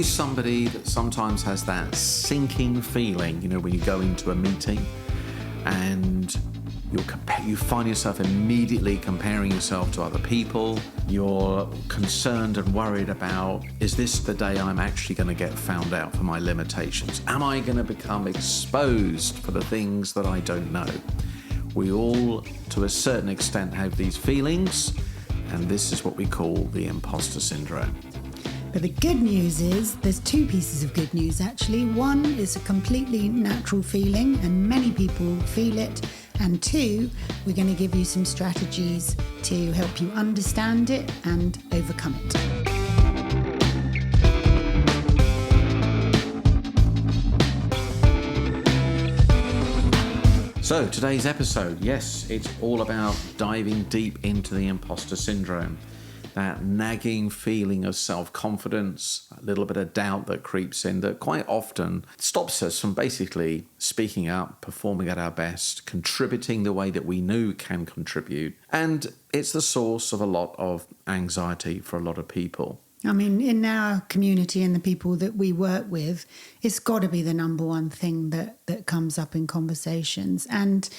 you somebody that sometimes has that sinking feeling, when you go into a meeting and you find yourself immediately comparing yourself to other people? You're concerned and worried about, is this the day I'm actually going to get found out for my limitations? Am I going to become exposed for the things that I don't know? We all, to a certain extent, have these feelings, and this is what we call the imposter syndrome. But the good news is, there's two pieces of good news actually. One is a completely natural feeling and many people feel it. And two, we're going to give you some strategies to help you understand it and overcome it. So today's episode, yes, it's all about diving deep into the imposter syndrome. That nagging feeling of self-confidence, a little bit of doubt that creeps in that quite often stops us from basically speaking up, performing at our best, contributing the way that we knew can contribute. And it's the source of a lot of anxiety for a lot of people. I mean, in our community and the people that we work with, it's got to be the number one thing that comes up in conversations. And,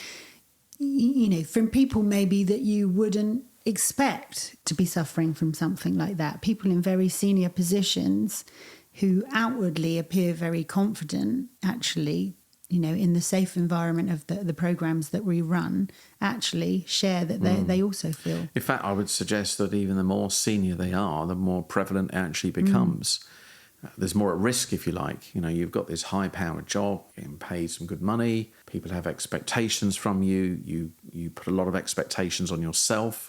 from people maybe that you wouldn't expect to be suffering from something like that. People in very senior positions who outwardly appear very confident, actually, in the safe environment of the programs that we run, actually share that they also feel. In fact, I would suggest that even the more senior they are, the more prevalent it actually becomes. There's more at risk, if you like. You've got this high-powered job, getting paid some good money. People have expectations from you. You put a lot of expectations on yourself.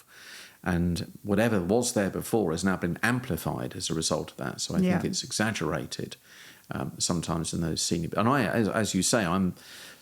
And whatever was there before has now been amplified as a result of that. So I think it's exaggerated sometimes in those senior... And as you say, I'm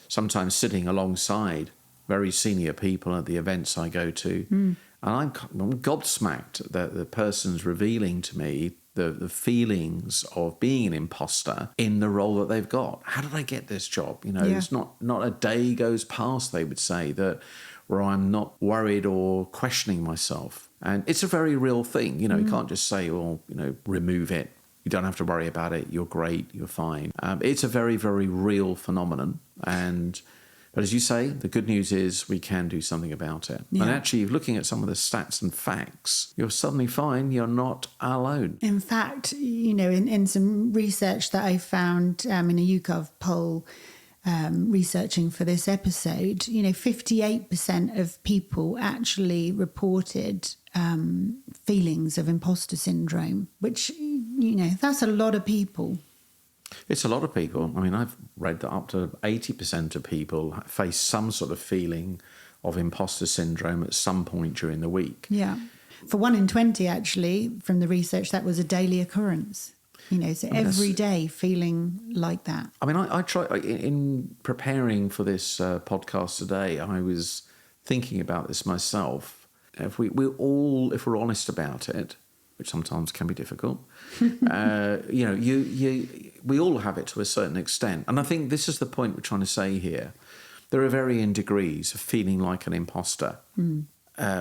sometimes sitting alongside very senior people at the events I go to. And I'm gobsmacked that the person's revealing to me the feelings of being an imposter in the role that they've got. How did I get this job? It's not a day goes past, they would say, that where I'm not worried or questioning myself. And it's a very real thing. You can't just say, remove it. You don't have to worry about it. You're great. You're fine. It's a very, very real phenomenon. But as you say, the good news is we can do something about it. Yeah. And actually, looking at some of the stats and facts, you're suddenly fine. You're not alone. In fact, in some research that I found in a YouGov poll, researching for this episode, 58% of people actually reported feelings of imposter syndrome, which, that's a lot of people. It's a lot of people. I mean, I've read that up to 80% of people face some sort of feeling of imposter syndrome at some point during the week. Yeah. For 1 in 20, actually, from the research, that was a daily occurrence. So every day feeling like that. I mean, I try, in preparing for this podcast today, I was thinking about this myself. If we're honest about it, which sometimes can be difficult, we all have it to a certain extent. And I think this is the point we're trying to say here. There are varying degrees of feeling like an imposter.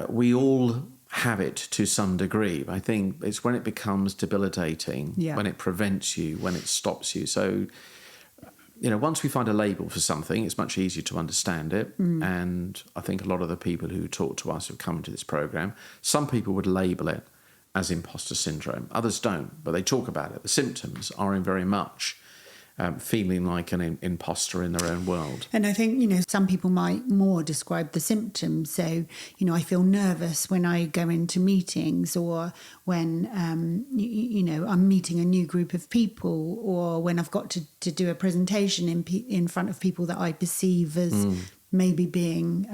We all have it to some degree. I think it's when it becomes debilitating, when it prevents you, when it stops you. So, once we find a label for something, it's much easier to understand it. And I think a lot of the people who talk to us who come into this program, some people would label it as imposter syndrome. Others don't, but they talk about it. The symptoms are in very much feeling like an imposter in their own world. And I think, some people might more describe the symptoms. So, I feel nervous when I go into meetings, or when, I'm meeting a new group of people, or when I've got to do a presentation in front of people that I perceive as maybe being,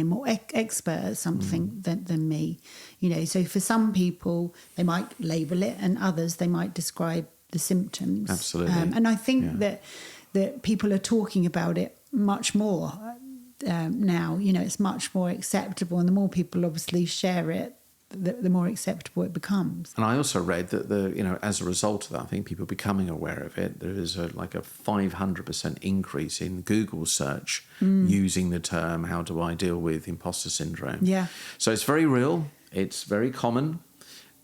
more expert at something than me. So for some people, they might label it, and others, they might describe the symptoms. Absolutely. And I think that people are talking about it much more now. It's much more acceptable, and the more people obviously share it, the more acceptable it becomes. And I also read that as a result of that, I think people becoming aware of it, there is a 500% increase in Google search using the term, how do I deal with imposter syndrome? Yeah. So it's very real. It's very common.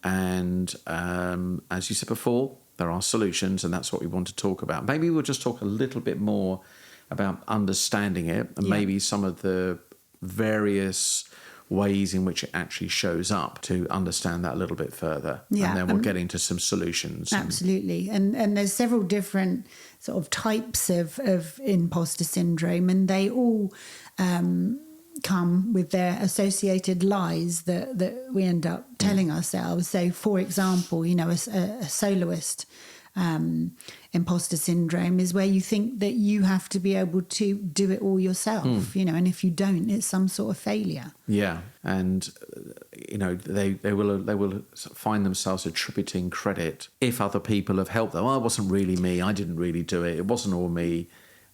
And as you said before, There are solutions, and that's what we want to talk about. Maybe we'll just talk a little bit more about understanding it, and maybe some of the various ways in which it actually shows up, to understand that a little bit further. Yeah, and then we'll get into some solutions. Absolutely. And there's several different sort of types of imposter syndrome, and they all come with their associated lies that we end up telling ourselves. So, for example, a soloist imposter syndrome is where you think that you have to be able to do it all yourself, and if you don't, it's some sort of failure. Yeah, and they will find themselves attributing credit if other people have helped them. Oh, it wasn't really me. I didn't really do it. It wasn't all me.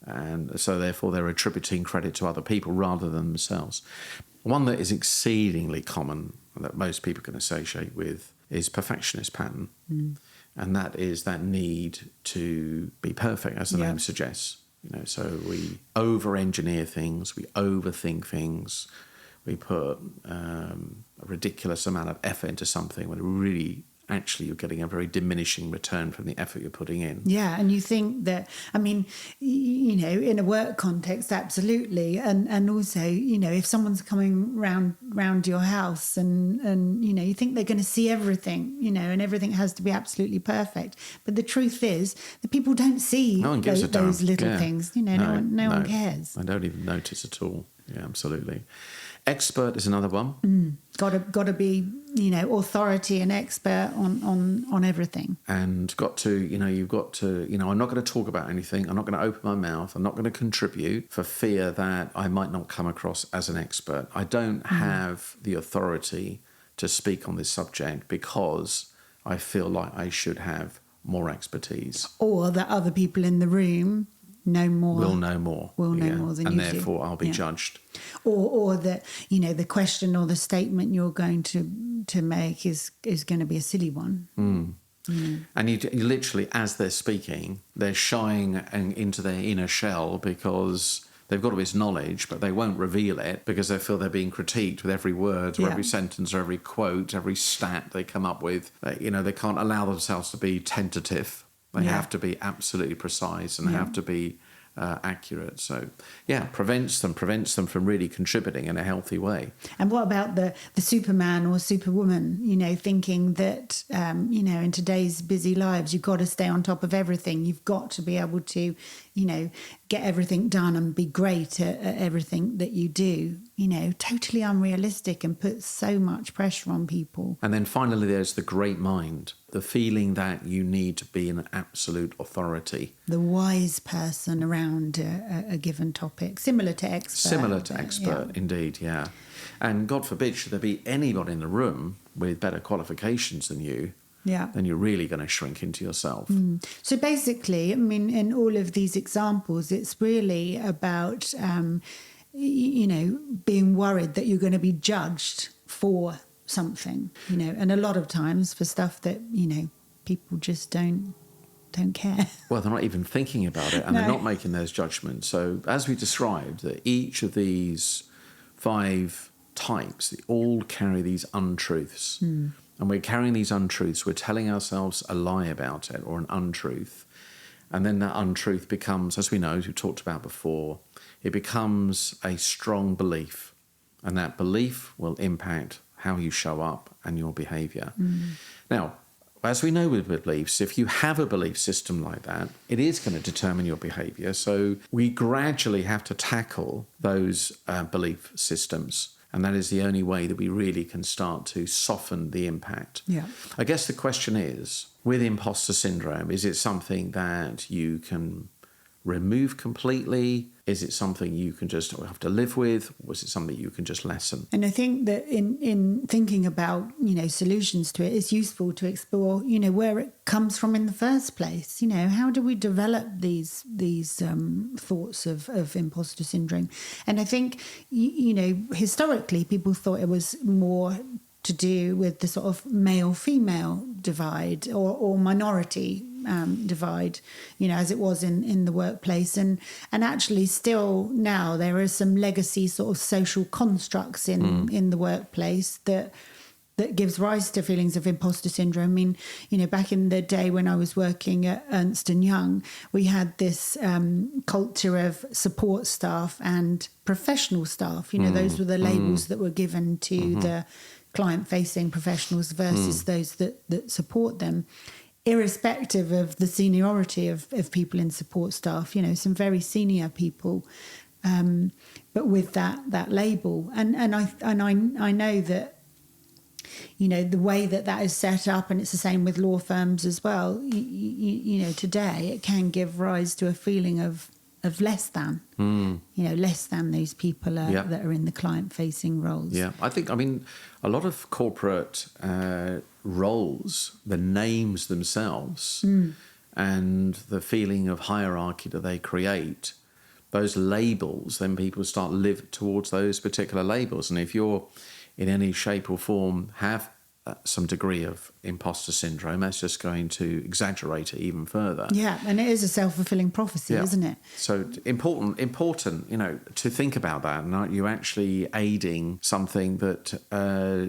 And so therefore they're attributing credit to other people rather than themselves. One that is exceedingly common that most people can associate with is perfectionist pattern. And that is that need to be perfect, as the name suggests. So we over-engineer things, we overthink things, we put a ridiculous amount of effort into something when really, actually, you're getting a very diminishing return from the effort you're putting in. Yeah, and you think that, in a work context, absolutely. And also, if someone's coming round your house and you think they're going to see everything, and everything has to be absolutely perfect. But the truth is that people don't see those little things. No one cares. I don't even notice at all. Yeah, absolutely. Expert is another one. Got to be, authority and expert on everything. And you've got to, I'm not going to talk about anything. I'm not going to open my mouth. I'm not going to contribute for fear that I might not come across as an expert. I don't have the authority to speak on this subject because I feel like I should have more expertise. Or that other people in the room know more. Will know more than you do. And therefore I'll be judged. Or that, the question or the statement you're going to make is going to be a silly one. And you literally, as they're speaking, they're shying into their inner shell because they've got all this knowledge, but they won't reveal it because they feel they're being critiqued with every word or every sentence or every quote, every stat they come up with. They can't allow themselves to be tentative. They have to be absolutely precise and have to be accurate. So, prevents them from really contributing in a healthy way. And what about the Superman or Superwoman, thinking that, in today's busy lives, you've got to stay on top of everything. You've got to be able to, get everything done and be great at everything that you do. Totally unrealistic and puts so much pressure on people. And then finally, there's the great mind, the feeling that you need to be an absolute authority. The wise person around a given topic, similar to expert. Indeed, yeah. And God forbid, should there be anybody in the room with better qualifications than you, then you're really going to shrink into yourself. So basically, in all of these examples, it's really about, being worried that you're going to be judged for something, and a lot of times for stuff that, people just don't care. Well, they're not even thinking about it, and they're not making those judgments. So as we described, that each of these 5 types, they all carry these untruths. And we're carrying these untruths. We're telling ourselves a lie about it or an untruth. And then that untruth becomes, as we know, as we talked about before, it becomes a strong belief. And that belief will impact how you show up and your behaviour. Now, as we know with beliefs, if you have a belief system like that, it is going to determine your behaviour. So we gradually have to tackle those belief systems. And that is the only way that we really can start to soften the impact. I guess the question is, with imposter syndrome, is it something that you can remove completely? Is it something you can just have to live with? Or is it something you can just lessen? And I think that in thinking about, solutions to it, it's useful to explore, where it comes from in the first place. How do we develop these thoughts of imposter syndrome? And I think, historically, people thought it was more to do with the sort of male-female divide or minority divide, as it was in the workplace. And actually still now there are some legacy sort of social constructs in the workplace that that gives rise to feelings of imposter syndrome. I mean, back in the day when I was working at Ernst & Young, we had this culture of support staff and professional staff. Those were the labels that were given to the client-facing professionals versus those that support them, irrespective of the seniority of people in support staff. Some very senior people, but with that label. And I know that, the way that is set up, and it's the same with law firms as well, today it can give rise to a feeling of less than, less than those people that are in the client-facing roles. Yeah, I mean, a lot of corporate roles, the names themselves and the feeling of hierarchy that they create, those labels, then people start to live towards those particular labels. And if you're in any shape or form have some degree of imposter syndrome, that's just going to exaggerate it even further. Yeah, and it is a self-fulfilling prophecy, isn't it? So important, to think about that, and you're actually aiding something that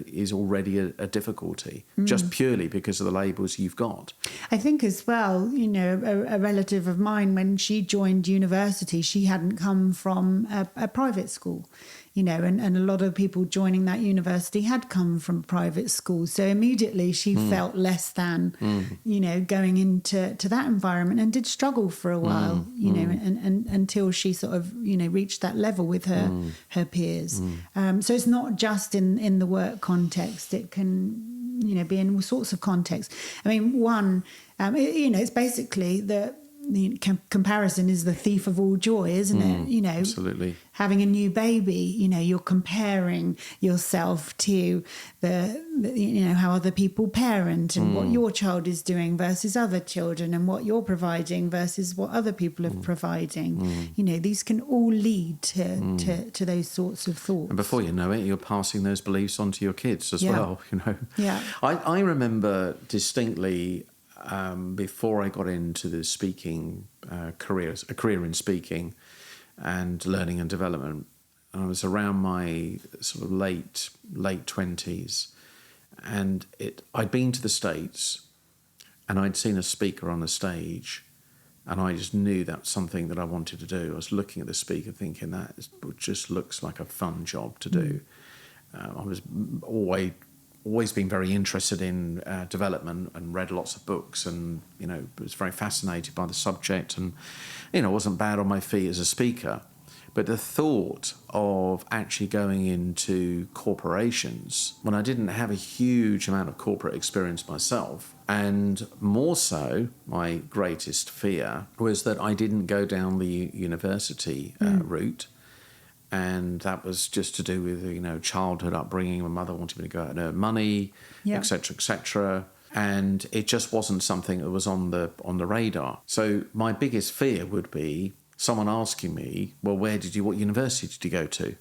is already a difficulty, just purely because of the labels you've got. I think as well, a relative of mine, when she joined university, she hadn't come from a private school. And a lot of people joining that university had come from private schools. So immediately she felt less than, going into that environment, and did struggle for a while, and until she sort of, reached that level with her peers. So it's not just in the work context. It can, be in all sorts of contexts. I mean, one, it's basically the comparison is the thief of all joy, isn't it? Absolutely. Having a new baby, you're comparing yourself to the how other people parent, and what your child is doing versus other children, and what you're providing versus what other people are providing. These can all lead to those sorts of thoughts. And before you know it, you're passing those beliefs on to your kids as well. Yeah. I remember distinctly, before I got into the speaking a career in speaking and learning and development, I was around my sort of late 20s, and I'd been to the States, and I'd seen a speaker on the stage, and I just knew that's something that I wanted to do. I was looking at the speaker thinking that just looks like a fun job to do. I was always been very interested in development, and read lots of books, and was very fascinated by the subject, and wasn't bad on my feet as a speaker. But the thought of actually going into corporations, when I didn't have a huge amount of corporate experience myself, and more so, my greatest fear was that I didn't go down the university route. And that was just to do with, childhood upbringing. My mother wanted me to go out and earn money, et cetera, et cetera. And it just wasn't something that was on the radar. So my biggest fear would be someone asking me, well, what university did you go to?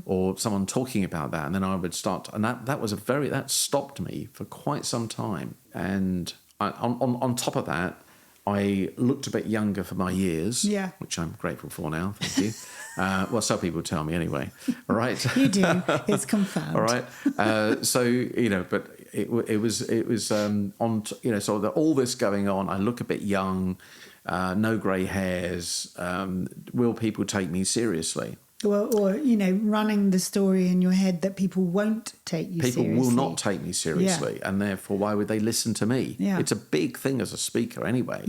Or someone talking about that. And then I would start, and that stopped me for quite some time. And on top of that, I looked a bit younger for my years, which I'm grateful for now, thank you. Well, some people tell me anyway, all right? You do, it's confirmed. All right, but it was so all this going on, I look a bit young, no grey hairs, will people take me seriously? Or running the story in your head that people won't take you seriously. People will not take me seriously, and therefore, why would they listen to me? Yeah. It's a big thing as a speaker anyway.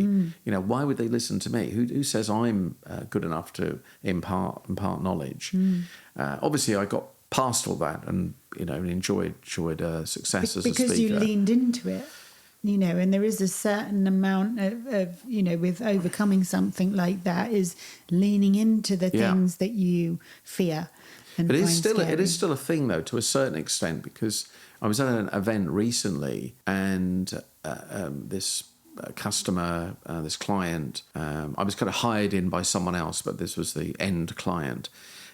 Why would they listen to me? Who says I'm good enough to impart knowledge? Obviously, I got past all that and enjoyed success as a speaker. Because you leaned into it. And there is a certain amount of with overcoming something like that is leaning into the things that you fear. And it is still a thing, though, to a certain extent, because I was at an event recently, and this customer, this client, I was kind of hired in by someone else, but this was the end client,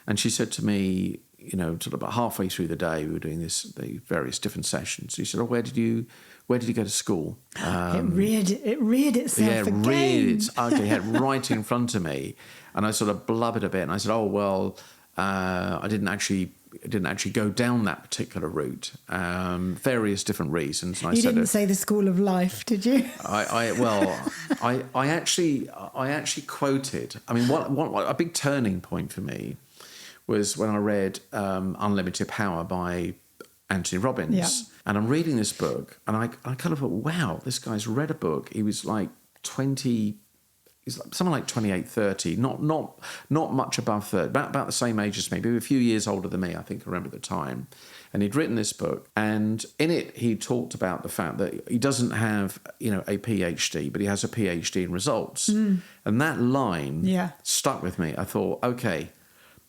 and she said to me, sort of about halfway through the day, we were doing the various different sessions. She said, "Oh, where did you go to school?" It reared itself again. Yeah, reared its ugly head right in front of me. And I sort of blubbered a bit. And I said, "Oh, well, I didn't actually didn't actually go down that particular route. Various different reasons. And you didn't say the school of life, did you? I actually quoted. I mean, what a big turning point for me was when I read Unlimited Power by Anthony Robbins. Yeah. And I'm reading this book, and I kind of thought, wow, this guy's read a book. He was like 20. He's something like 28, 30, not much above 30, about the same age as me, maybe a few years older than me, I think I remember at the time. And he'd written this book, and in it he talked about the fact that he doesn't have, a PhD, but he has a PhD in results. And that line stuck with me. I thought, okay,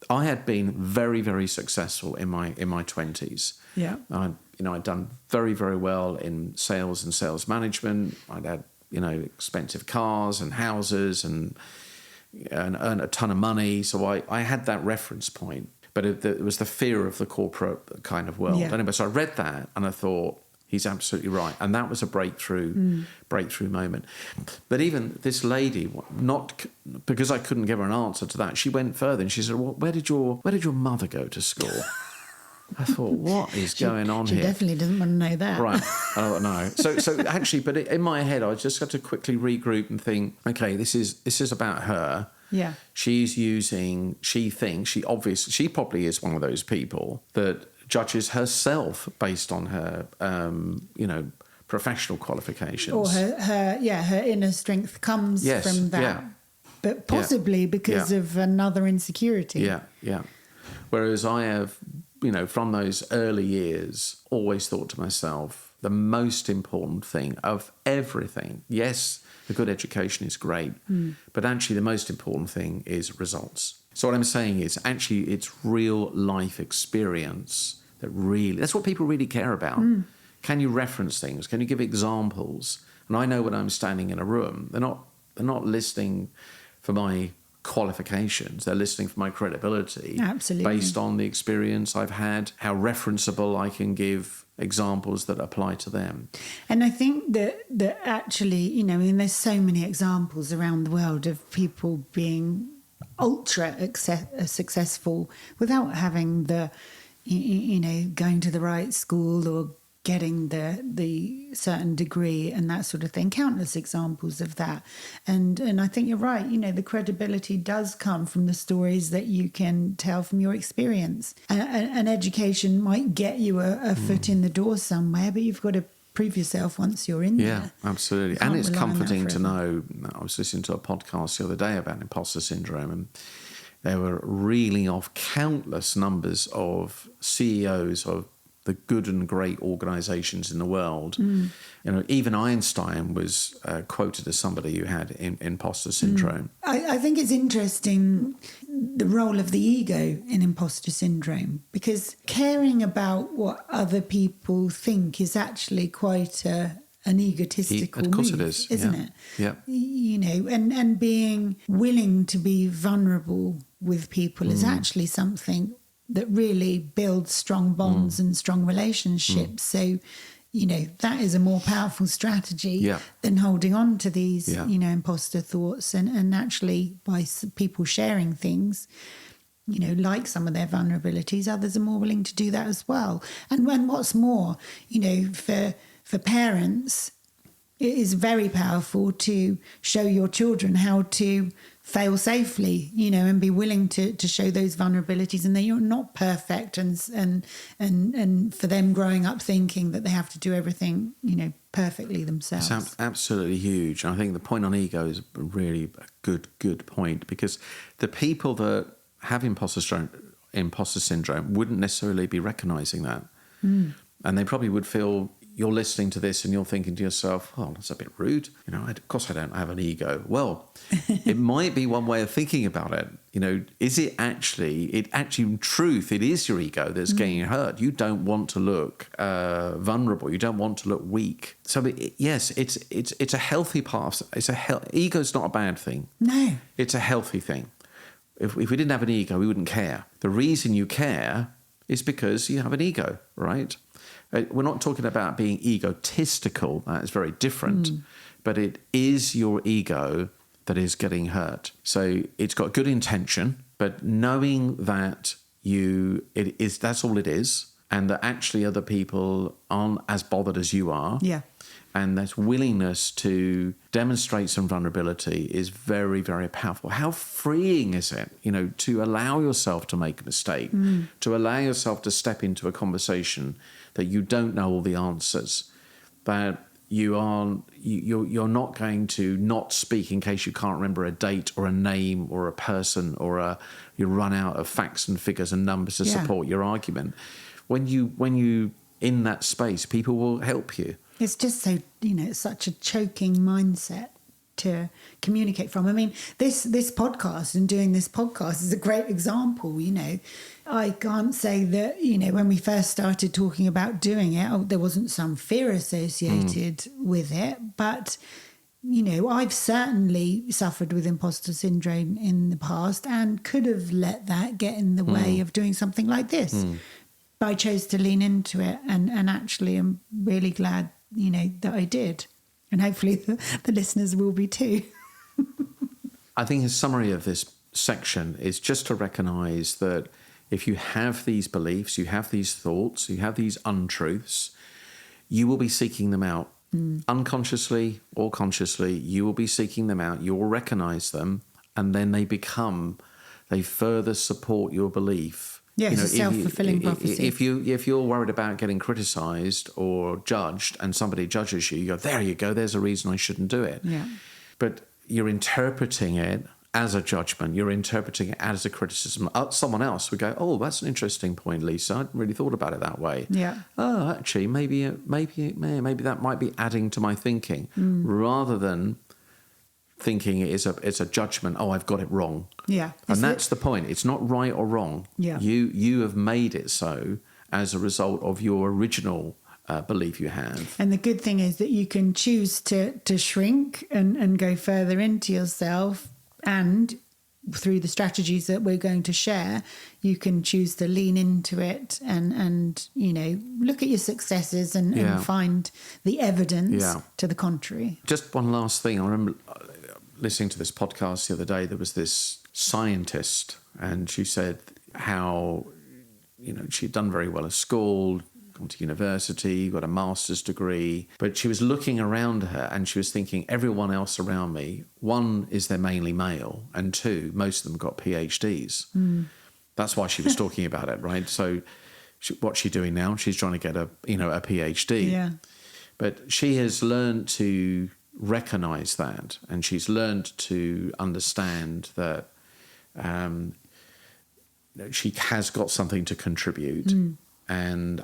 I had been very, very successful in my 20s. Yeah. I'd done very, very well in sales and sales management. I'd had expensive cars and houses and earn a ton of money. So I had that reference point. But it was the fear of the corporate kind of world. Yeah. Anyway, so I read that and I thought, he's absolutely right. And that was a breakthrough moment. But even this lady, not because I couldn't give her an answer to that, she went further and she said, well, where did your mother go to school? I thought, what is going on here? She definitely doesn't want to know that. Right. I don't know. So actually, but in my head, I just had to quickly regroup and think, okay, this is about her. Yeah. She probably is one of those people that judges herself based on her, professional qualifications. Or her inner strength comes from that. Yeah. But possibly because of another insecurity. Yeah, yeah. Whereas I have, from those early years, always thought to myself, the most important thing of everything, yes, a good education is great, but actually the most important thing is results. So what I'm saying is actually it's real life experience that's what people really care about. Can you reference things? Can you give examples? And I know when I'm standing in a room, they're not listening for my qualifications, they're listening for my credibility. Absolutely. Based on the experience I've had, how referenceable I can give examples that apply to them. And I think that actually, there's so many examples around the world of people being ultra successful without having the, going to the right school or getting the certain degree and that sort of thing. Countless examples of that. And I think you're right. The credibility does come from the stories that you can tell from your experience. An education might get you a foot in the door somewhere, but you've got to prove yourself once you're in there. Yeah, absolutely. And it's comforting to know. I was listening to a podcast the other day about imposter syndrome, and they were reeling off countless numbers of CEOs of the good and great organizations in the world. Even Einstein was quoted as somebody who had imposter syndrome. I think it's interesting the role of the ego in imposter syndrome, because caring about what other people think is actually quite an egotistical of course move, it is, isn't it? Yeah. And being willing to be vulnerable with people is actually something that really builds strong bonds and strong relationships. So, that is a more powerful strategy than holding on to these, imposter thoughts. And actually, by people sharing things, like some of their vulnerabilities, others are more willing to do that as well. And what's more, for parents, it is very powerful to show your children how to fail safely, and be willing to show those vulnerabilities, and that you're not perfect, and for them growing up thinking that they have to do everything, perfectly themselves. It's absolutely huge. And I think the point on ego is really a good point, because the people that have imposter syndrome wouldn't necessarily be recognizing that. And they probably would feel, you're listening to this and you're thinking to yourself, oh, that's a bit rude. Of course I don't have an ego. Well, it might be one way of thinking about it. Is it actually, in truth, it is your ego that's getting hurt. You don't want to look vulnerable. You don't want to look weak. So yes, it's a healthy part. Ego's not a bad thing. No. It's a healthy thing. If we didn't have an ego, we wouldn't care. The reason you care is because you have an ego, right? We're not talking about being egotistical. That is very different. But it is your ego that is getting hurt. So it's got good intention, but knowing that that's all it is, and that actually other people aren't as bothered as you are. Yeah. And that willingness to demonstrate some vulnerability is very, very powerful. How freeing is it, to allow yourself to make a mistake, to allow yourself to step into a conversation that you don't know all the answers, that you're not going to not speak in case you can't remember a date or a name or a person, or you run out of facts and figures and numbers to support your argument. When you in that space, people will help you. It's just so, it's such a choking mindset to communicate from. I mean, this podcast and doing this podcast is a great example. I can't say that, when we first started talking about doing it, there wasn't some fear associated with it. But, I've certainly suffered with imposter syndrome in the past and could have let that get in the way of doing something like this. But I chose to lean into it, and actually I'm really glad, that I did. And hopefully the listeners will be too. I think a summary of this section is just to recognise that if you have these beliefs, you have these thoughts, you have these untruths, you will be seeking them out. Unconsciously or consciously, you will be seeking them out. You will recognise them, and then they further support your belief. Yeah, it's a self-fulfilling prophecy. If you're worried about getting criticised or judged, and somebody judges you, you go, there you go, there's a reason I shouldn't do it. Yeah. But you're interpreting it as a judgment. You're interpreting it as a criticism. Someone else would go, oh, that's an interesting point, Lisa. I hadn't really thought about it that way. Yeah. Oh, actually, maybe that might be adding to my thinking, rather than thinking it's a judgment. Oh, I've got it wrong. Yeah. And that's the point. It's not right or wrong. Yeah. You have made it so as a result of your original belief you have. And the good thing is that you can choose to shrink and go further into yourself, and through the strategies that we're going to share, you can choose to lean into it and look at your successes and find the evidence to the contrary. Just one last thing. I remember listening to this podcast the other day. There was this scientist, and she said how she'd done very well at school, gone to university, got a master's degree, but she was looking around her and she was thinking, everyone else around me, one, is they're mainly male, and two, most of them got PhDs. That's why she was talking about it, right? So what's she doing now? She's trying to get a PhD. Yeah. But she has learned to recognise that, and she's learned to understand that she has got something to contribute, and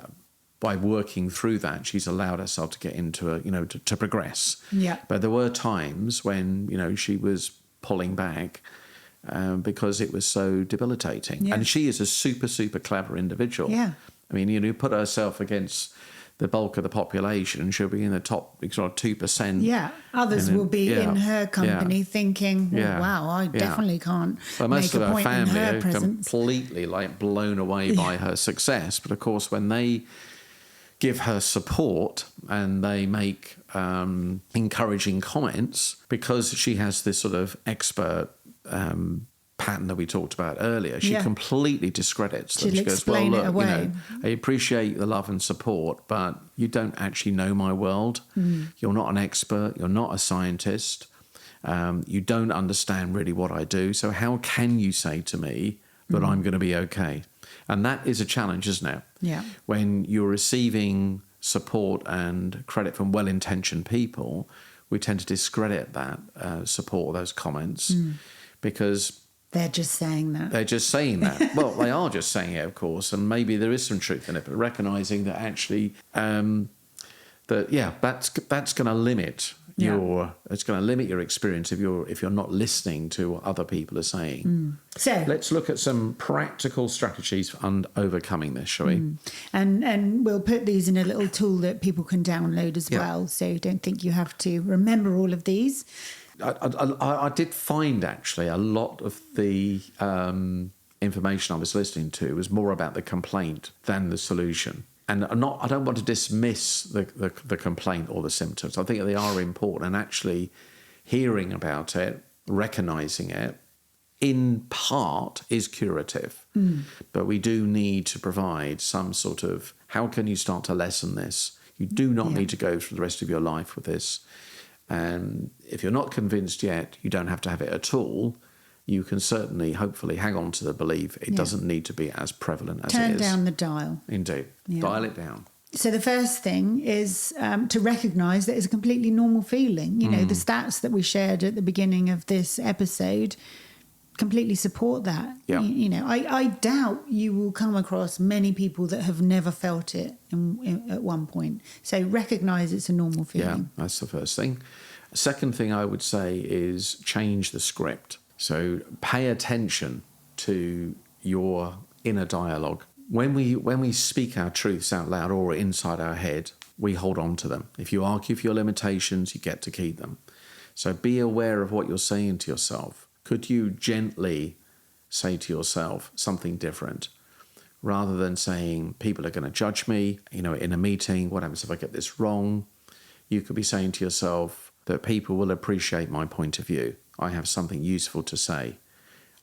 by working through that, she's allowed herself to get into to progress. Yeah. But there were times when she was pulling back because it was so debilitating. Yeah. And she is a super, super clever individual. Yeah. I mean, put herself against the bulk of the population, and she'll be in the top 2%. Yeah, others will be in her company thinking, wow, I definitely can't most make of a point her family in her are presence. completely blown away by her success. But of course, when they give her support and they make encouraging comments, because she has this sort of expert pattern that we talked about earlier, she completely discredits them. She'll She goes, explain well, it look, away. I appreciate the love and support, but you don't actually know my world. You're not an expert. You're not a scientist. You don't understand really what I do. So how can you say to me that I'm going to be okay? And that is a challenge, isn't it? Yeah. When you're receiving support and credit from well-intentioned people, we tend to discredit that support or those comments because they're just saying that. They're just saying that. Well, they are just saying it, of course, and maybe there is some truth in it, but recognising that actually, that's going to limit it's going to limit your experience if you're not listening to what other people are saying. So let's look at some practical strategies for overcoming this, shall we? And we'll put these in a little tool that people can download as well. So don't think you have to remember all of these. I did find actually a lot of the information I was listening to was more about the complaint than the solution. And I don't want to dismiss the complaint or the symptoms. I think they are important, and actually hearing about it, recognising it, in part is curative. But we do need to provide some sort of, how can you start to lessen this? You do not need to go through the rest of your life with this. And if you're not convinced yet, you don't have to have it at all. You can certainly, hopefully, hang on to the belief it doesn't need to be as prevalent as it is. Turn down the dial. Indeed. Yeah. Dial it down. So the first thing is to recognise that it's a completely normal feeling. You know, the stats that we shared at the beginning of this episode completely support that. Yeah. You know, I doubt you will come across many people that have never felt it at one point. So recognise it's a normal feeling. Yeah, that's the first thing. Second thing I would say is change the script. So pay attention to your inner dialogue. When we speak our truths out loud or inside our head, we hold on to them. If you argue for your limitations, you get to keep them. So be aware of what you're saying to yourself. Could you gently say to yourself something different rather than saying, people are going to judge me, you know, in a meeting, what happens if I get this wrong? You could be saying to yourself that people will appreciate my point of view. I have something useful to say.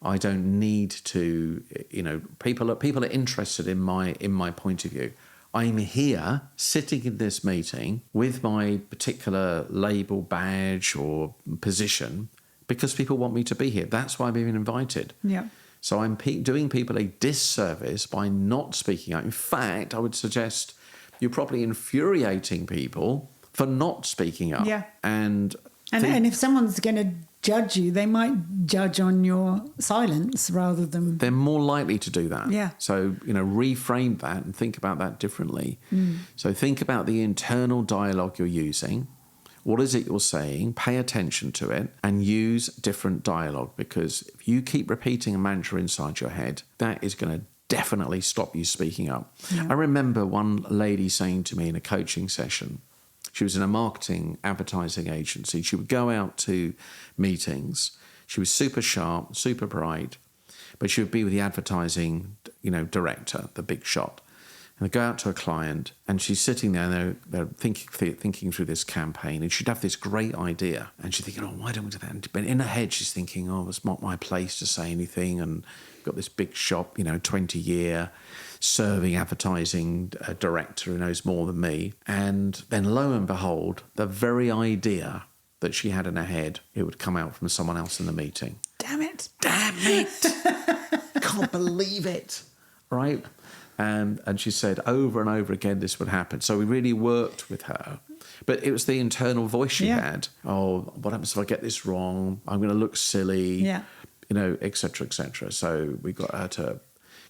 I don't need to, you know, people are interested in my point of view. I'm here sitting in this meeting with my particular label, badge or position because people want me to be here. That's why I'm being invited. Yeah. So I'm doing people a disservice by not speaking out. In fact, I would suggest you're probably infuriating people for not speaking up. Yeah. And if someone's going to judge you, they might judge on your silence rather than... They're more likely to do that. Yeah. So, you know, reframe that and think about that differently. So think about the internal dialogue you're using. What is it you're saying? Pay attention to it and use different dialogue, because if you keep repeating a mantra inside your head, that is going to definitely stop you speaking up. Yeah. I remember one lady saying to me in a coaching session, she was in a marketing advertising agency. She would go out to meetings. She was super sharp, super bright, but she would be with the advertising, you know, director, the big shot. And they go out to a client, and she's sitting there, and they're thinking through this campaign, and she'd have this great idea, and she's thinking, oh, why don't we do that? But in her head, she's thinking, oh, it's not my place to say anything, and got this big shop, you know, 20-year serving advertising director who knows more than me. And then lo and behold, the very idea that she had in her head, it would come out from someone else in the meeting. Damn it. Damn it! Can't believe it, right? And she said over and over again this would happen. So we really worked with her. But it was the internal voice she had. Oh, what happens if I get this wrong? I'm going to look silly, you know, et cetera, et cetera. So we got her to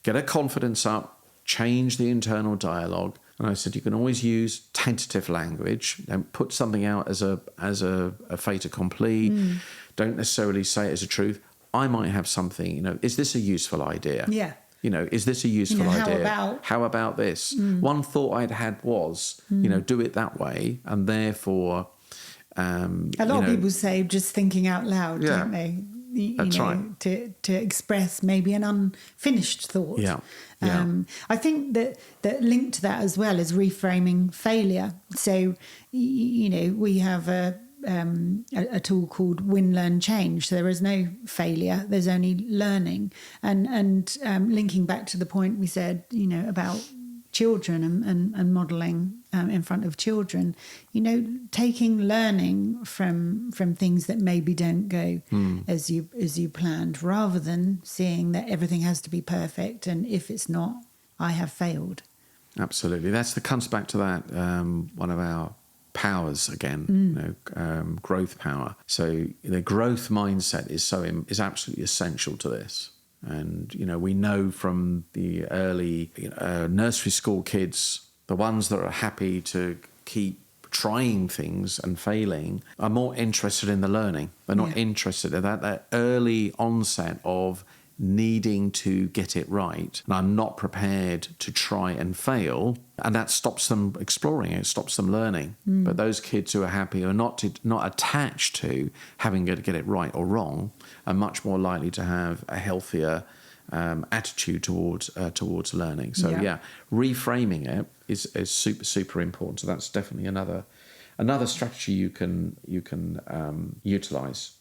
get her confidence up, change the internal dialogue. And I said, you can always use tentative language and put something out as a fait accompli. Don't necessarily say it as a truth. I might have something, you know, is this a useful idea? Yeah. You know, is this a useful idea? How about this? One thought I'd had was, you know, do it that way. And therefore... a lot of people say just thinking out loud, don't they? That's right. To express maybe an unfinished thought. Yeah. I think that linked to that as well is reframing failure. So, you know, we have a tool called Win, Learn, Change. So there is no failure, there's only learning. And linking back to the point we said, you know, about children and modelling in front of children, you know, taking learning from things that maybe don't go as you planned, rather than seeing that everything has to be perfect, and if it's not, I have failed. Absolutely. Comes back to that, one of our powers again, you know, growth power. So the growth mindset is absolutely essential to this. And, you know, we know from the early nursery school kids, the ones that are happy to keep trying things and failing are more interested in the learning. They're not interested in that early onset of needing to get it right. And I'm not prepared to try and fail. And that stops them exploring. It stops them learning. But those kids who are happy are not attached to having to get it right or wrong are much more likely to have a healthier attitude towards learning. So reframing it is super, super important. So that's definitely another another strategy you can utilize.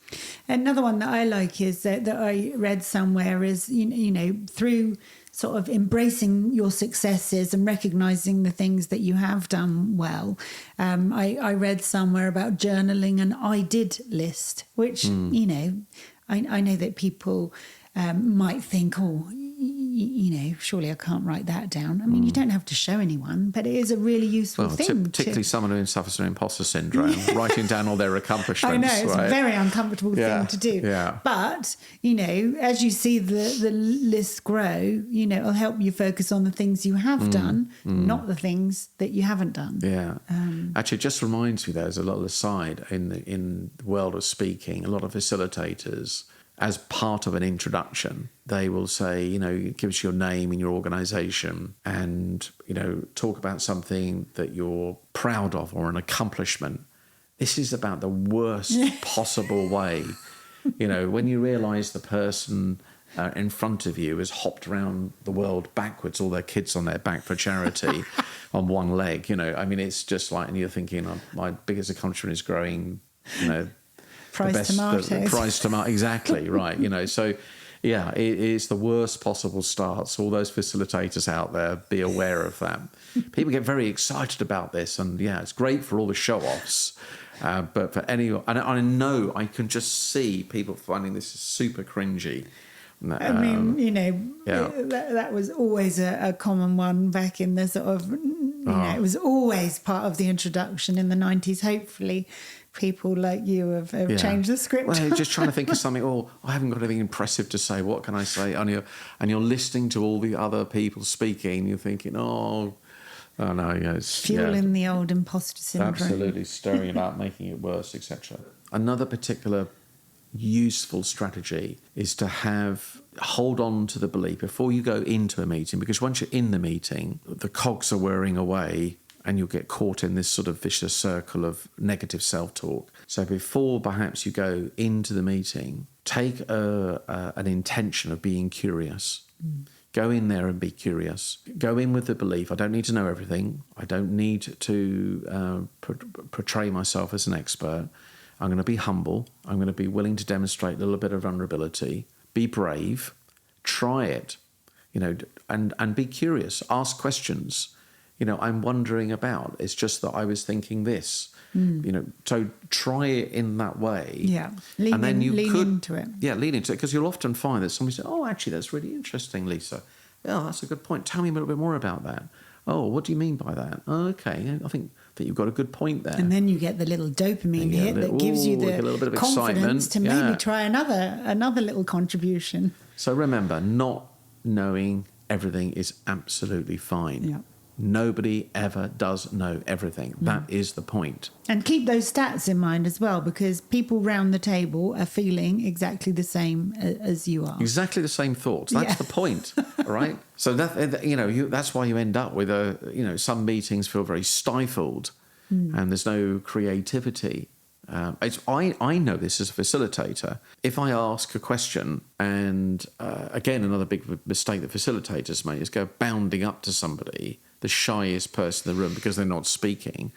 Another one that I like is that I read somewhere is, you know, through sort of embracing your successes and recognizing the things that you have done well. I read somewhere about journaling an I did list, which, you know, I know that people might think, oh, you know, surely I can't write that down. I mean, you don't have to show anyone, but it is a really useful thing. Particularly someone who suffers from imposter syndrome, writing down all their accomplishments. I know, it's a very uncomfortable thing to do. Yeah. But, you know, as you see the list grow, you know, it'll help you focus on the things you have done, not the things that you haven't done. Yeah. Actually, it just reminds me, there's a little aside in the world of speaking, a lot of facilitators, as part of an introduction, they will say, you know, give us your name and your organisation and, you know, talk about something that you're proud of or an accomplishment. This is about the worst possible way. You know, when you realise the person in front of you has hopped around the world backwards, all their kids on their back for charity on one leg, you know, I mean, it's just like, and you're thinking, oh, my biggest accomplishment is growing, you know, prize tomato, exactly right. You know, so yeah, it is the worst possible start. So all those facilitators out there, be aware of that. People get very excited about this, and yeah, it's great for all the show-offs. But for anyone, and I know I can just see people finding this super cringy. I mean, you know, that was always a common one back in the sort of, you know, it was always part of the introduction in the 90s. Hopefully people like you have changed the script. Well, you're just trying to think of something, I haven't got anything impressive to say. What can I say? And you're listening to all the other people speaking. You're thinking, no, it's... Fueling the old imposter syndrome. Absolutely, stirring it up, making it worse, etc. Another particular useful strategy is to hold on to the belief before you go into a meeting, because once you're in the meeting, the cogs are whirring away and you'll get caught in this sort of vicious circle of negative self-talk. So before perhaps you go into the meeting, take an intention of being curious. Go in there and be curious. Go in with the belief, I don't need to know everything. I don't need to portray myself as an expert. I'm going to be humble. I'm going to be willing to demonstrate a little bit of vulnerability. Be brave. Try it, you know, and be curious. Ask questions. You know, I'm wondering about. It's just that I was thinking this. You know, so try it in that way. Yeah, lean into it. Yeah, lean into it, because you'll often find that somebody says, "Oh, actually, that's really interesting, Lisa. Oh, that's a good point. Tell me a little bit more about that. Oh, what do you mean by that? Oh, okay, I think that you've got a good point there." And then you get the little dopamine hit that gives you the little bit of confidence excitement to maybe try another little contribution. So remember, not knowing everything is absolutely fine. Yeah. Nobody ever does know everything. That is the point. And keep those stats in mind as well, because people round the table are feeling exactly the same as you are. Exactly the same thoughts. That's the point, right? So that, you know, that's why you end up with some meetings feel very stifled, and there's no creativity. I know this as a facilitator. If I ask a question, and again, another big mistake that facilitators make is go bounding up to somebody, the shyest person in the room, because they're not speaking,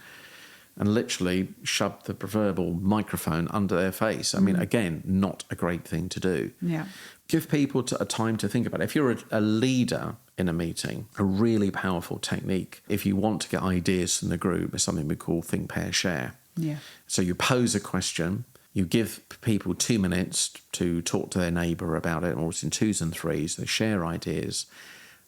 and literally shove the proverbial microphone under their face. I mean, again, not a great thing to do. Yeah. Give people a time to think about it. If you're a leader in a meeting, a really powerful technique, if you want to get ideas from the group, is something we call think, pair, share. Yeah. So you pose a question, you give people 2 minutes to talk to their neighbour about it, or it's in twos and threes, they share ideas.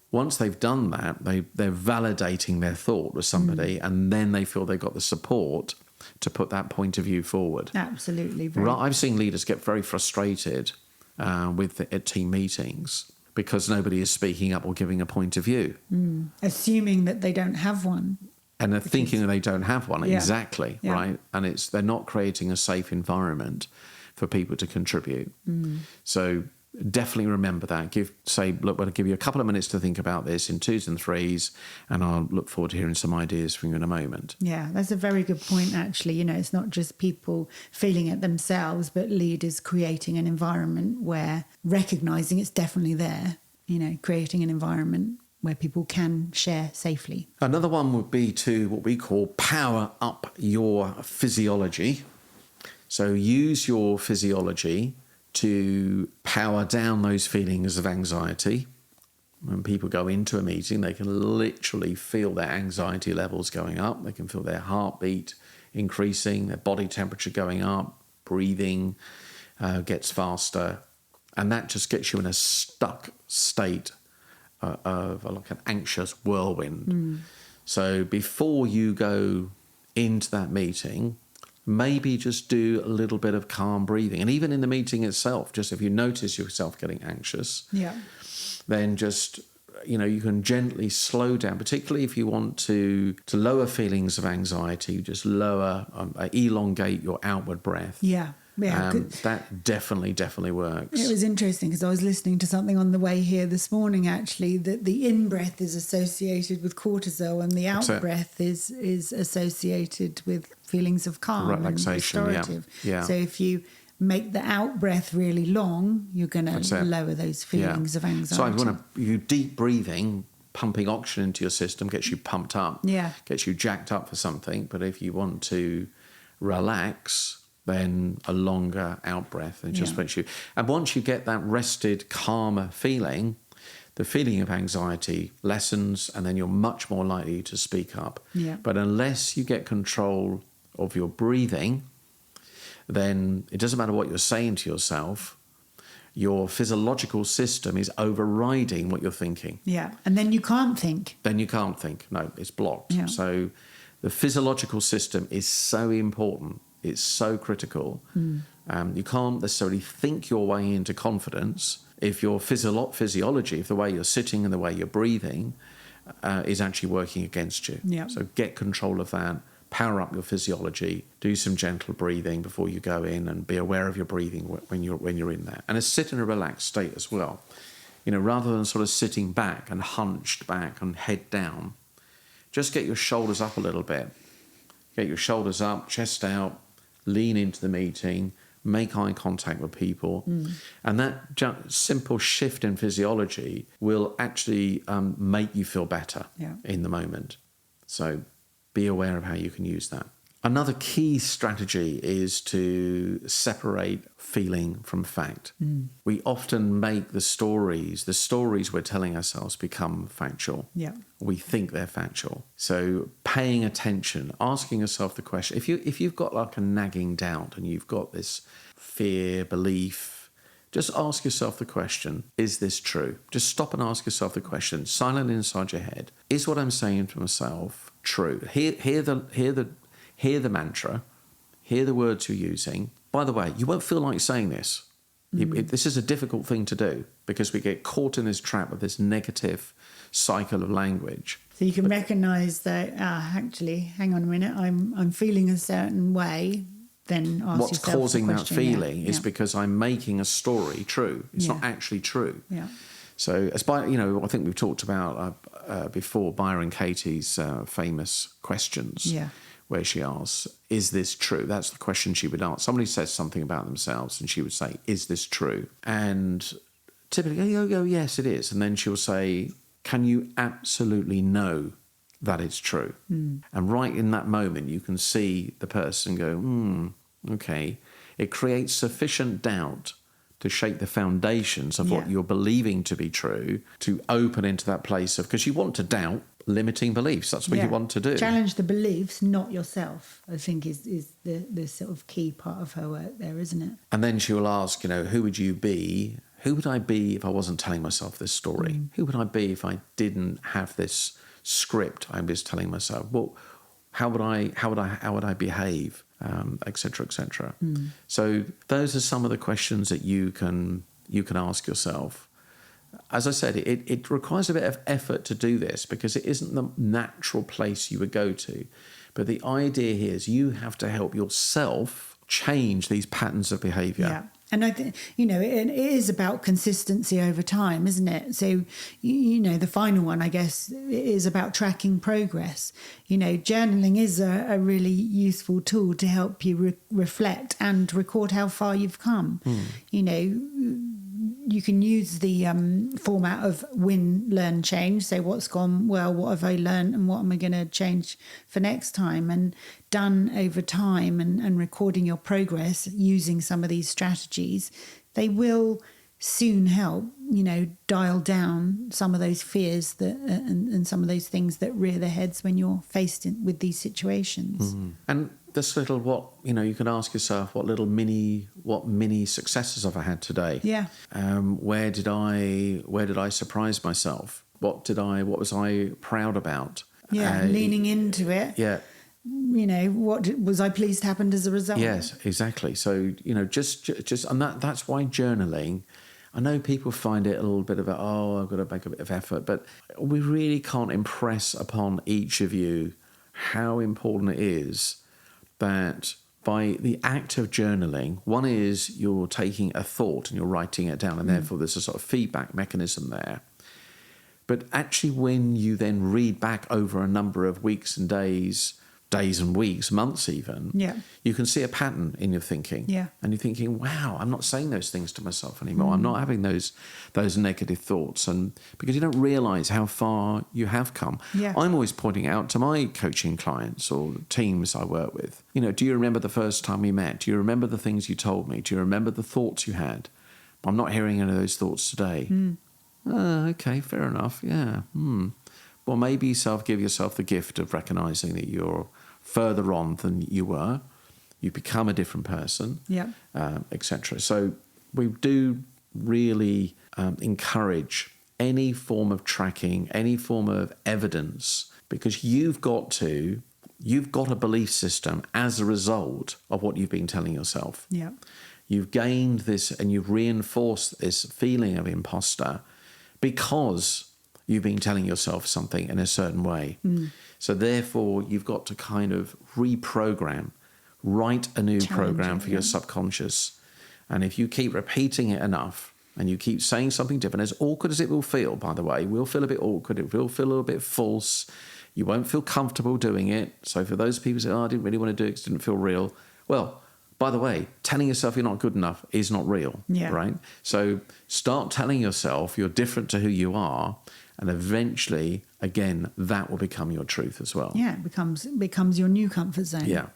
Once they've done that, they're validating their thought with somebody, and then they feel they've got the support to put that point of view forward. Absolutely. I've seen leaders get very frustrated at team meetings because nobody is speaking up or giving a point of view. Assuming that they don't have one. And they're thinking that they don't have one, exactly, Yeah. right? And they're not creating a safe environment for people to contribute. So definitely remember that. Look, I'll give you a couple of minutes to think about this in twos and threes, and I'll look forward to hearing some ideas from you in a moment. Yeah, that's a very good point, actually. You know, it's not just people feeling it themselves, but leaders creating an environment where recognising it's definitely there, you know, creating an environment where people can share safely. Another one would be to what we call power up your physiology. So use your physiology to power down those feelings of anxiety. When people go into a meeting, they can literally feel their anxiety levels going up. They can feel their heartbeat increasing, their body temperature going up, breathing gets faster. And that just gets you in a stuck state of like an anxious whirlwind. So before you go into that meeting, maybe just do a little bit of calm breathing. And even in the meeting itself, just if you notice yourself getting anxious, then just, you can gently slow down, particularly if you want to lower feelings of anxiety, just elongate your outward breath. That definitely works. It was interesting because I was listening to something on the way here this morning, actually, that the in-breath is associated with cortisol and the out-breath is associated with feelings of calm, relaxation, and restorative. Yeah. So if you make the out-breath really long, you're going to lower those feelings of anxiety. So you deep breathing, pumping oxygen into your system gets you pumped up, gets you jacked up for something. But if you want to relax, then a longer out breath and just makes you. And once you get that rested, calmer feeling, the feeling of anxiety lessens, and then you're much more likely to speak up. But unless you get control of your breathing, then it doesn't matter what you're saying to yourself. Your physiological system is overriding what you're thinking. And then you can't think. No, it's blocked. So the physiological system is so important. It's so critical. You can't necessarily think your way into confidence if your physiology, if the way you're sitting and the way you're breathing is actually working against you. So get control of that. Power up your physiology. Do some gentle breathing before you go in, and be aware of your breathing when you're in there. And sit in a relaxed state as well. Rather than sort of sitting back and hunched back and head down, just get your shoulders up a little bit. Get your shoulders up, chest out, lean into the meeting, make eye contact with people. And that simple shift in physiology will actually make you feel better in the moment. So be aware of how you can use that. Another key strategy is to separate feeling from fact. We often make the stories we're telling ourselves become factual. We think they're factual. So paying attention, asking yourself the question, if you've got like a nagging doubt and you've got this fear, belief, just ask yourself the question, is this true? Just stop and ask yourself the question, silently inside your head. Is what I'm saying to myself true? Hear the mantra, hear the words you're using. By the way, you won't feel like saying this. This is a difficult thing to do because we get caught in this trap of this negative cycle of language. So you can recognise that, actually, hang on a minute, I'm feeling a certain way. Then ask what's yourself causing the that question, feeling is because I'm making a story true. It's not actually true. So, I think we've talked about before Byron Katie's famous questions, where she asks, "Is this true?" That's the question she would ask. Somebody says something about themselves, and she would say, "Is this true?" And typically, you go, "Yes, it is." And then she'll say, "Can you absolutely know that it's true?" And right in that moment, you can see the person go, okay. It creates sufficient doubt to shake the foundations of what you're believing to be true, to open into that place of, because you want to doubt limiting beliefs. That's what you want to do. Challenge the beliefs, not yourself, I think is the sort of key part of her work there, isn't it? And then she will ask, who would you be? Who would I be if I wasn't telling myself this story? Who would I be if I didn't have this script I'm just telling myself? Well, how would I behave? Et cetera, et cetera. So those are some of the questions that you can ask yourself. As I said, it requires a bit of effort to do this because it isn't the natural place you would go to. But the idea here is you have to help yourself change these patterns of behaviour. And I think, it is about consistency over time, isn't it? So, the final one, I guess, is about tracking progress. Journaling is a really useful tool to help you reflect and record how far you've come. you can use the format of win, learn, change. Say what's gone well, what have I learned, and what am I going to change for next time, and done over time, and recording your progress using some of these strategies. They will soon help, dial down some of those fears that and some of those things that rear their heads when you're faced with these situations. And this little, you can ask yourself, what mini successes have I had today? Yeah. Where did I surprise myself? What was I proud about? Yeah, leaning into it. Yeah. What was I pleased happened as a result? Yes, exactly. So, just and that's why journaling, I know people find it a little bit of I've got to make a bit of effort, but we really can't impress upon each of you how important it is that by the act of journaling, one is you're taking a thought and you're writing it down, and therefore there's a sort of feedback mechanism there. But actually, when you then read back over a number of weeks and days and weeks, months even, you can see a pattern in your thinking. Yeah. And you're thinking, wow, I'm not saying those things to myself anymore. I'm not having those negative thoughts. And because you don't realise how far you have come. Yeah. I'm always pointing out to my coaching clients or teams I work with, do you remember the first time we met? Do you remember the things you told me? Do you remember the thoughts you had? I'm not hearing any of those thoughts today. Okay, fair enough. Yeah. Well, maybe give yourself the gift of recognising that you're further on than you were. You become a different person, etc. So we do really encourage any form of tracking, any form of evidence, because you've got a belief system as a result of what you've been telling yourself. Yeah. You've gained this and you've reinforced this feeling of imposter because you've been telling yourself something in a certain way. So therefore, you've got to kind of reprogram, write a new program for your subconscious. And if you keep repeating it enough and you keep saying something different, as awkward as it will feel, by the way, it will feel a bit awkward, it will feel a little bit false, you won't feel comfortable doing it. So for those people who say, I didn't really want to do it because it didn't feel real, well, by the way, telling yourself you're not good enough is not real, right? So start telling yourself you're different to who you are, and eventually, again, that will become your truth as well. Yeah, it becomes your new comfort zone. Yeah.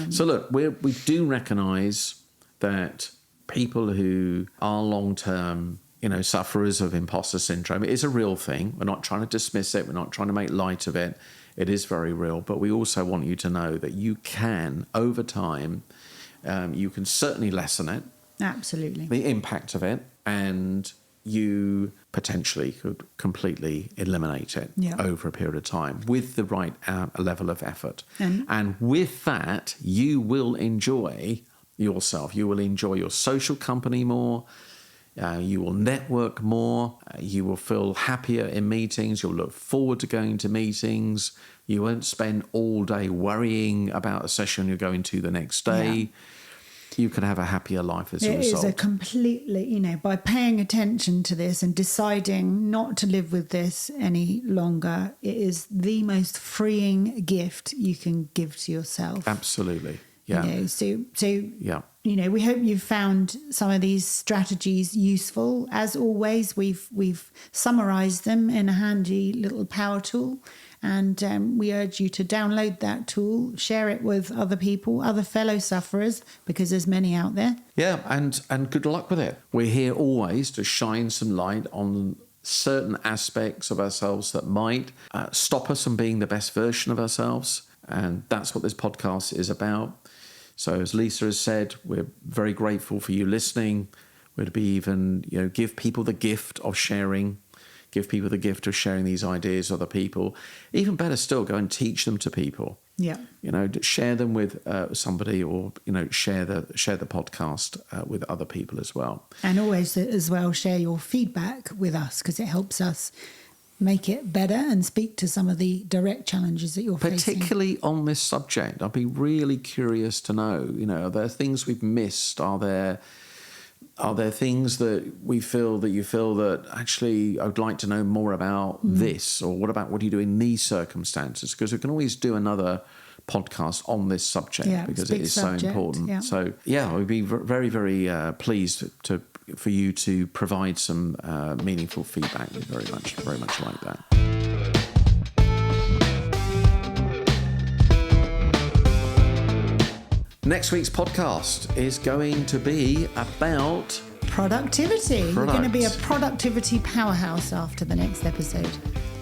So look, we do recognise that people who are long-term, sufferers of imposter syndrome, it is a real thing. We're not trying to dismiss it. We're not trying to make light of it. It is very real. But we also want you to know that you can, over time, you can certainly lessen it. Absolutely. The impact of it, and you potentially could completely eliminate it over a period of time with the right level of effort. And with that, you will enjoy yourself. You will enjoy your social company more. You will network more. You will feel happier in meetings. You'll look forward to going to meetings. You won't spend all day worrying about a session you're going to the next day. Yeah. You can have a happier life as a result. It is a completely, by paying attention to this and deciding not to live with this any longer, it is the most freeing gift you can give to yourself. Absolutely. Yeah. So we hope you've found some of these strategies useful. As always, we've summarised them in a handy little power tool. And we urge you to download that tool, share it with other people, other fellow sufferers, because there's many out there. Yeah, and good luck with it. We're here always to shine some light on certain aspects of ourselves that might stop us from being the best version of ourselves. And that's what this podcast is about. So as Lisa has said, we're very grateful for you listening. We'd be even, give people the gift of sharing. Give people the gift of sharing these ideas with other people. Even better still, go and teach them to people. Yeah. Share them with somebody, or share the podcast with other people as well. And always as well share your feedback with us, because it helps us make it better and speak to some of the direct challenges that you're facing. Particularly on this subject, I'd be really curious to know. Are there things we've missed? Are there things that you feel that actually I would like to know more about this? Or what do you do in these circumstances? Because we can always do another podcast on this subject, because it is so important. Yeah. So we'd be very, very pleased to for you to provide some meaningful feedback. We very much like that. Next week's podcast is going to be about productivity. We're going to be a productivity powerhouse after the next episode.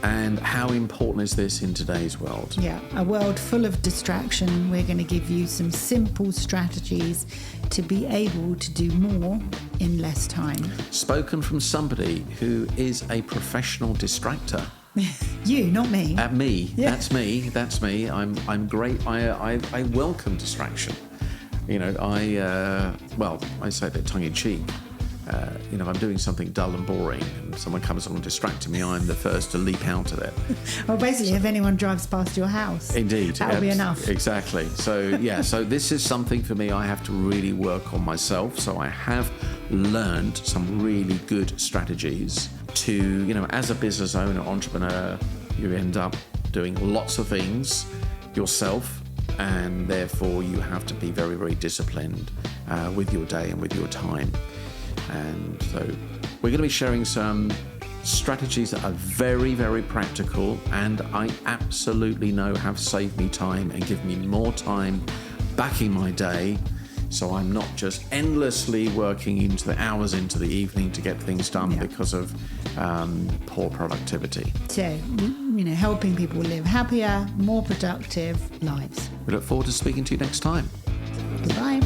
And how important is this in today's world? Yeah, a world full of distraction. We're going to give you some simple strategies to be able to do more in less time. Spoken from somebody who is a professional distractor. You, not me. Me. Yeah. That's me. I'm great. I welcome distraction. You know, I say that tongue in cheek. You know, I'm doing something dull and boring and someone comes along distracting me, I'm the first to leap out of it. Well, basically, if anyone drives past your house, indeed, that'll be enough. Exactly. So, so this is something for me I have to really work on myself. So I have learned some really good strategies to, you know, as a business owner, entrepreneur, you end up doing lots of things yourself, and therefore you have to be very, very disciplined with your day and with your time. And so we're going to be sharing some strategies that are very, very practical, and I absolutely know have saved me time and given me more time back in my day. So I'm not just endlessly working into the hours into the evening to get things done because of poor productivity. So, you know, helping people live happier, more productive lives. We look forward to speaking to you next time. Goodbye.